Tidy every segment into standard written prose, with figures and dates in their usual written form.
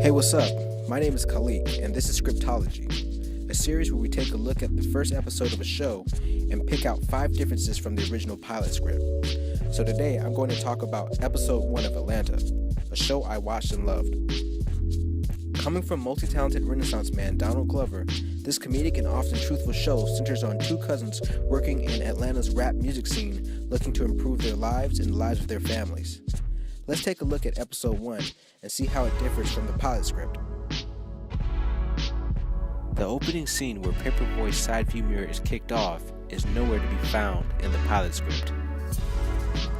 Hey, what's up? My name is Kaliq, and this is Scriptology, a series where we take a look at the first episode of a show and pick out 5 differences from the original pilot script. So today, I'm going to talk about episode 1 of Atlanta, a show I watched and loved. Coming from multi-talented Renaissance man Donald Glover, this comedic and often truthful show centers on 2 cousins working in Atlanta's rap music scene, looking to improve their lives and the lives of their families. Let's take a look at episode 1 and see how it differs from the pilot script. The opening scene where Paperboy's side view mirror is kicked off is nowhere to be found in the pilot script.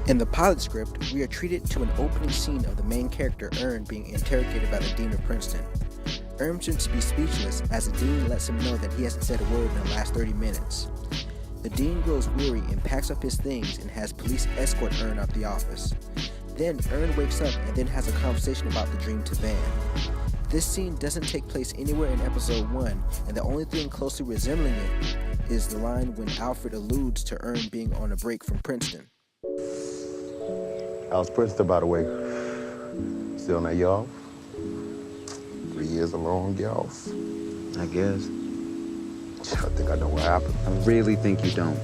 In the pilot script, we are treated to an opening scene of the main character Ern being interrogated by the Dean of Princeton. Ern seems to be speechless as the Dean lets him know that he hasn't said a word in the last 30 minutes. The Dean grows weary and packs up his things and has police escort Ern out the office. Then Ern wakes up and then has a conversation about the dream to Van. This scene doesn't take place anywhere in episode 1, and the only thing closely resembling it is the line when Alfred alludes to Ern being on a break from Princeton. How's Princeton, by the way? Still not y'all? 3 years alone, y'all? I guess. I think I know what happened. I really think you don't.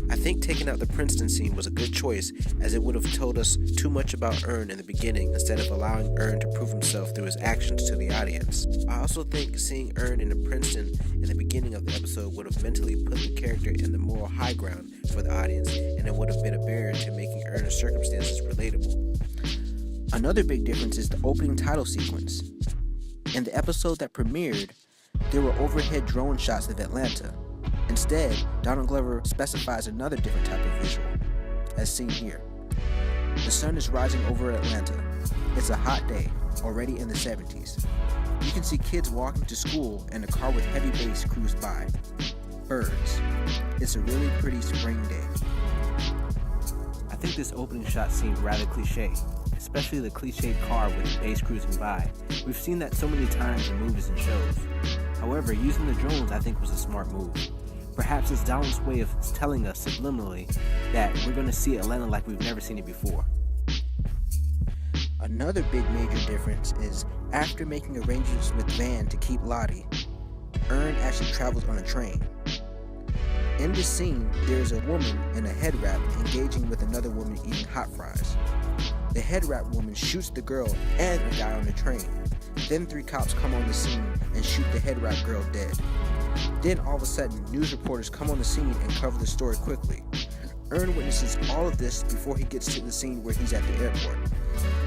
I think taking out the Princeton scene was a good choice, as it would have told us too much about Ern in the beginning instead of allowing Ern to prove himself through his actions to the audience. I also think seeing Ern in a Princeton in the beginning of the episode would have mentally put the character in the moral high ground for the audience, and it would have been a barrier to making Ern's circumstances relatable. Another big difference is the opening title sequence. In the episode that premiered, there were overhead drone shots of Atlanta. Instead, Donald Glover specifies another different type of visual, as seen here. The sun is rising over Atlanta. It's a hot day, already in the 70s. You can see kids walking to school and a car with heavy bass cruise by. Birds. It's a really pretty spring day. I think this opening shot seemed rather cliche, especially the cliched car with the bass cruising by. We've seen that so many times in movies and shows. However, using the drones I think was a smart move. Perhaps it's Donald's way of telling us subliminally that we're going to see Atlanta like we've never seen it before. Another big major difference is after making arrangements with Van to keep Lottie, Ern actually travels on a train. In this scene, there is a woman in a head wrap engaging with another woman eating hot fries. The head wrap woman shoots the girl and a guy on the train. Then 3 cops come on the scene and shoot the head wrap girl dead. Then all of a sudden, news reporters come on the scene and cover the story quickly. Ern witnesses all of this before he gets to the scene where he's at the airport.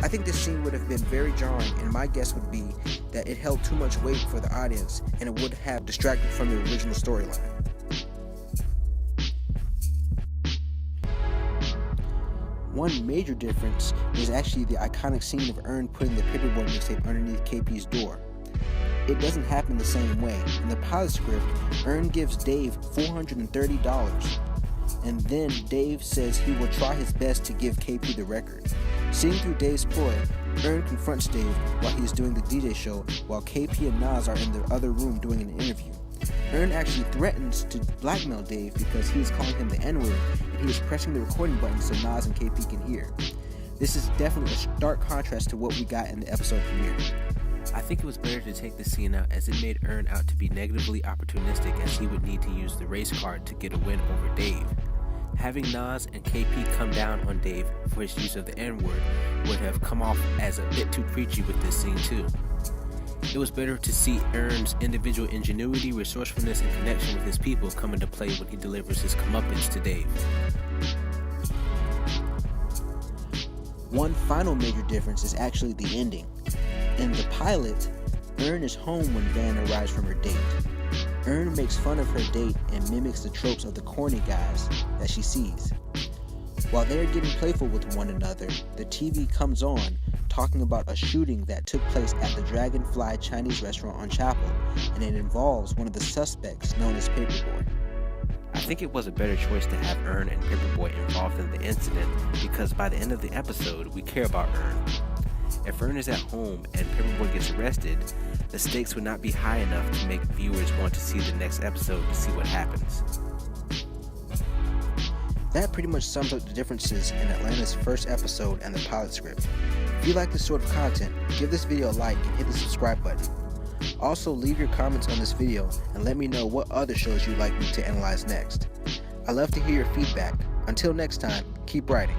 I think this scene would have been very jarring, and my guess would be that it held too much weight for the audience and it would have distracted from the original storyline. One major difference is actually the iconic scene of Ern putting the Paperboy mixtape underneath KP's door. It doesn't happen the same way. In the pilot script, Ern gives Dave $430, and then Dave says he will try his best to give KP the record. Seeing through Dave's ploy, Ern confronts Dave while he is doing the DJ show, while KP and Nas are in the other room doing an interview. Ern actually threatens to blackmail Dave because he is calling him the N-word, and he is pressing the recording button so Nas and KP can hear. This is definitely a stark contrast to what we got in the episode premiere. I think it was better to take the scene out, as it made Ern out to be negatively opportunistic, as he would need to use the race card to get a win over Dave. Having Nas and KP come down on Dave for his use of the N-word would have come off as a bit too preachy with this scene too. It was better to see Ern's individual ingenuity, resourcefulness, and connection with his people come into play when he delivers his comeuppance to Dave. One final major difference is actually the ending. In the pilot, Ern is home when Van arrives from her date. Ern makes fun of her date and mimics the tropes of the corny guys that she sees. While they are getting playful with one another, the TV comes on talking about a shooting that took place at the Dragonfly Chinese restaurant on Chapel, and it involves one of the suspects known as Paperboy. I think it was a better choice to have Ern and Paperboy involved in the incident, because by the end of the episode, we care about Ern. If Ern is at home and Paperboy gets arrested, the stakes would not be high enough to make viewers want to see the next episode to see what happens. That pretty much sums up the differences in Atlanta's first episode and the pilot script. If you like this sort of content, give this video a like and hit the subscribe button. Also, leave your comments on this video and let me know what other shows you'd like me to analyze next. I love to hear your feedback. Until next time, keep writing.